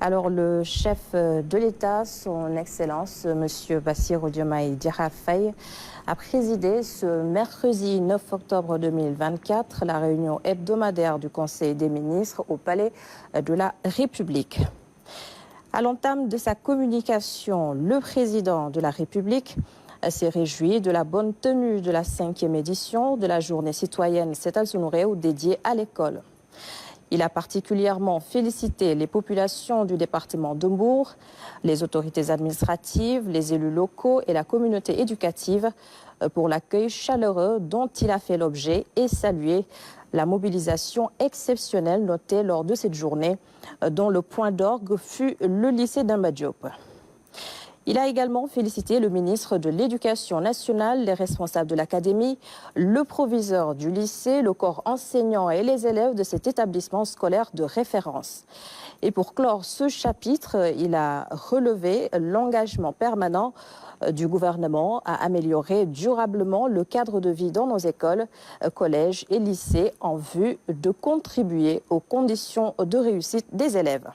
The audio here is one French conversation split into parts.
Alors, le chef de l'État, son Excellence, M. Bassirou Diomaye Diakhar Faye, a présidé ce mercredi 9 octobre 2024 la réunion hebdomadaire du Conseil des ministres au Palais de la République. À l'entame de sa communication, le président de la République s'est réjoui de la bonne tenue de la 5e édition de la journée citoyenne Setal Sunu Réew dédiée à l'école. Il a particulièrement félicité les populations du département de Mbour, les autorités administratives, les élus locaux et la communauté éducative pour l'accueil chaleureux dont il a fait l'objet et salué la mobilisation exceptionnelle notée lors de cette journée, dont le point d'orgue fut le lycée Demba Diop. Il a également félicité le ministre de l'Éducation nationale, les responsables de l'académie, le proviseur du lycée, le corps enseignant et les élèves de cet établissement scolaire de référence. Et pour clore ce chapitre, il a relevé l'engagement permanent du gouvernement à améliorer durablement le cadre de vie dans nos écoles, collèges et lycées en vue de contribuer aux conditions de réussite des élèves.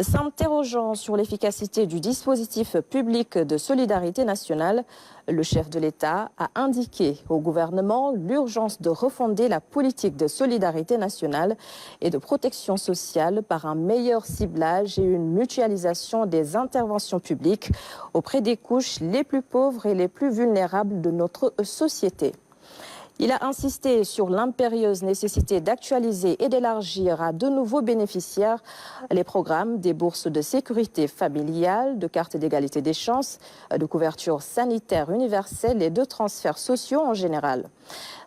S'interrogeant sur l'efficacité du dispositif public de solidarité nationale, le chef de l'État a indiqué au gouvernement l'urgence de refonder la politique de solidarité nationale et de protection sociale par un meilleur ciblage et une mutualisation des interventions publiques auprès des couches les plus pauvres et les plus vulnérables de notre société. Il a insisté sur l'impérieuse nécessité d'actualiser et d'élargir à de nouveaux bénéficiaires les programmes des bourses de sécurité familiale, de carte d'égalité des chances, de couverture sanitaire universelle et de transferts sociaux en général.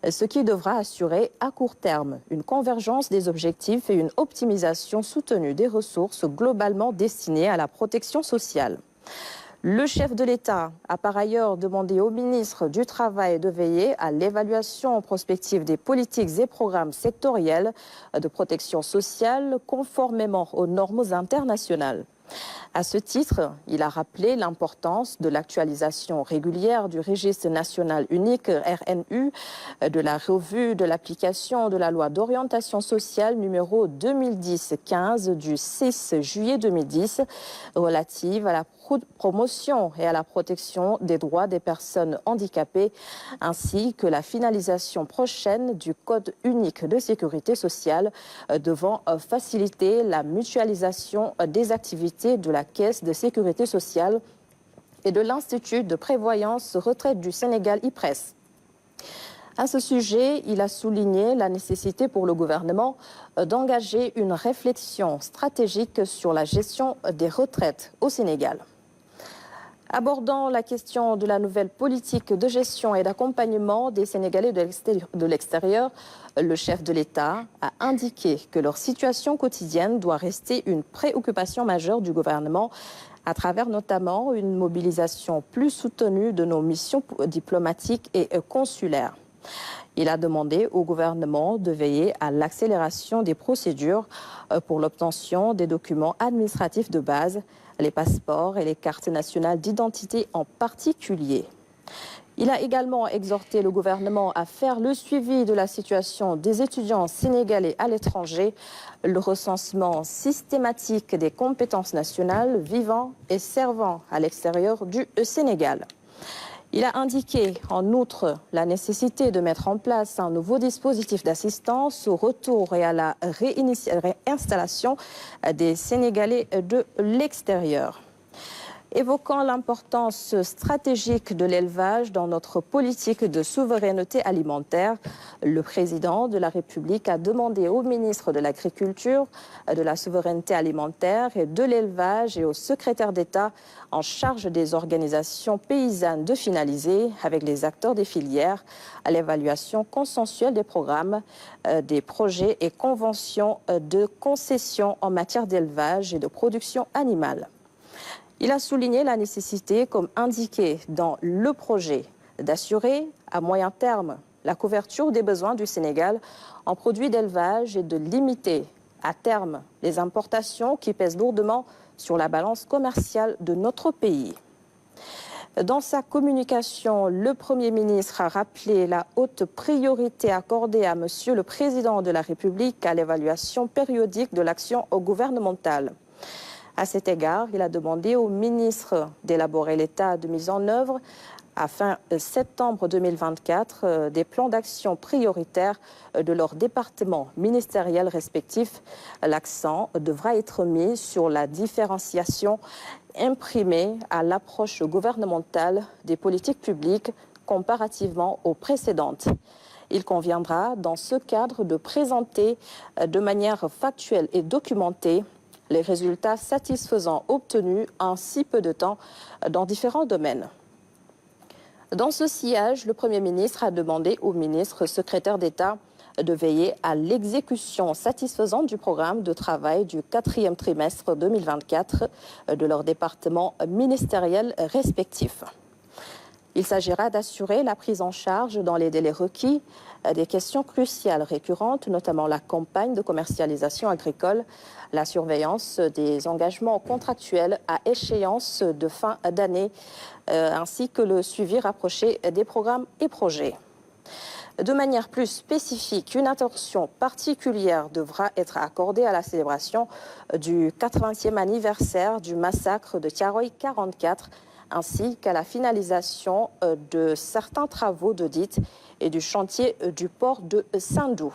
Ce qui devra assurer à court terme une convergence des objectifs et une optimisation soutenue des ressources globalement destinées à la protection sociale. Le chef de l'État a par ailleurs demandé au ministre du Travail de veiller à l'évaluation en prospective des politiques et programmes sectoriels de protection sociale conformément aux normes internationales. À ce titre, il a rappelé l'importance de l'actualisation régulière du registre national unique RNU, de la revue de l'application de la loi d'orientation sociale numéro 2010-15 du 6 juillet 2010 relative à la promotion et à la protection des droits des personnes handicapées, ainsi que la finalisation prochaine du Code unique de sécurité sociale devant faciliter la mutualisation des activités de la Caisse de sécurité sociale et de l'Institut de prévoyance retraite du Sénégal, IPRES. À ce sujet, il a souligné la nécessité pour le gouvernement d'engager une réflexion stratégique sur la gestion des retraites au Sénégal. Abordant la question de la nouvelle politique de gestion et d'accompagnement des Sénégalais de l'extérieur, le chef de l'État a indiqué que leur situation quotidienne doit rester une préoccupation majeure du gouvernement à travers notamment une mobilisation plus soutenue de nos missions diplomatiques et consulaires. Il a demandé au gouvernement de veiller à l'accélération des procédures pour l'obtention des documents administratifs de base, les passeports et les cartes nationales d'identité en particulier. Il a également exhorté le gouvernement à faire le suivi de la situation des étudiants sénégalais à l'étranger, le recensement systématique des compétences nationales vivant et servant à l'extérieur du Sénégal. Il a indiqué en outre la nécessité de mettre en place un nouveau dispositif d'assistance au retour et à la réinstallation des Sénégalais de l'extérieur. Évoquant l'importance stratégique de l'élevage dans notre politique de souveraineté alimentaire, le président de la République a demandé au ministre de l'Agriculture, de la souveraineté alimentaire et de l'élevage et au secrétaire d'État en charge des organisations paysannes de finaliser avec les acteurs des filières à l'évaluation consensuelle des programmes, des projets et conventions de concession en matière d'élevage et de production animale. Il a souligné la nécessité, comme indiqué dans le projet, d'assurer à moyen terme la couverture des besoins du Sénégal en produits d'élevage et de limiter à terme les importations qui pèsent lourdement sur la balance commerciale de notre pays. Dans sa communication, le Premier ministre a rappelé la haute priorité accordée à Monsieur le Président de la République à l'évaluation périodique de l'action gouvernementale. À cet égard, il a demandé au ministre d'élaborer l'état de mise en œuvre à fin septembre 2024 des plans d'action prioritaires de leurs départements ministériels respectifs. L'accent devra être mis sur la différenciation imprimée à l'approche gouvernementale des politiques publiques comparativement aux précédentes. Il conviendra dans ce cadre de présenter de manière factuelle et documentée les résultats satisfaisants obtenus en si peu de temps dans différents domaines. Dans ce sillage, le Premier ministre a demandé au ministre secrétaire d'État de veiller à l'exécution satisfaisante du programme de travail du 4e trimestre 2024 de leurs départements ministériels respectifs. Il s'agira d'assurer la prise en charge dans les délais requis des questions cruciales récurrentes, notamment la campagne de commercialisation agricole, la surveillance des engagements contractuels à échéance de fin d'année, ainsi que le suivi rapproché des programmes et projets. De manière plus spécifique, une attention particulière devra être accordée à la célébration du 80e anniversaire du massacre de Thiaroye 44, ainsi qu'à la finalisation de certains travaux d'audit et du chantier du port de Sindou.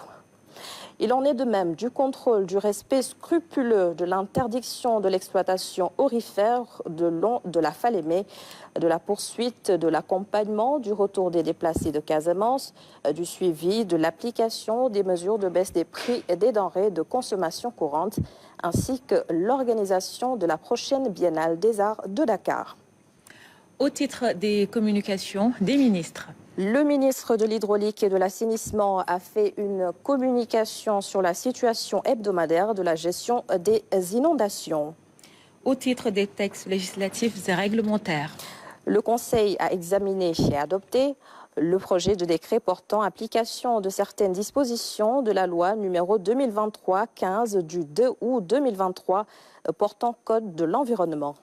Il en est de même du contrôle du respect scrupuleux de l'interdiction de l'exploitation aurifère de long de la Falémé, de la poursuite de l'accompagnement du retour des déplacés de Casamance, du suivi de l'application des mesures de baisse des prix et des denrées de consommation courante, ainsi que l'organisation de la prochaine Biennale des Arts de Dakar. Au titre des communications des ministres. Le ministre de l'Hydraulique et de l'Assainissement a fait une communication sur la situation hebdomadaire de la gestion des inondations. Au titre des textes législatifs et réglementaires. Le Conseil a examiné et adopté le projet de décret portant application de certaines dispositions de la loi numéro 2023-15 du 2 août 2023 portant Code de l'environnement.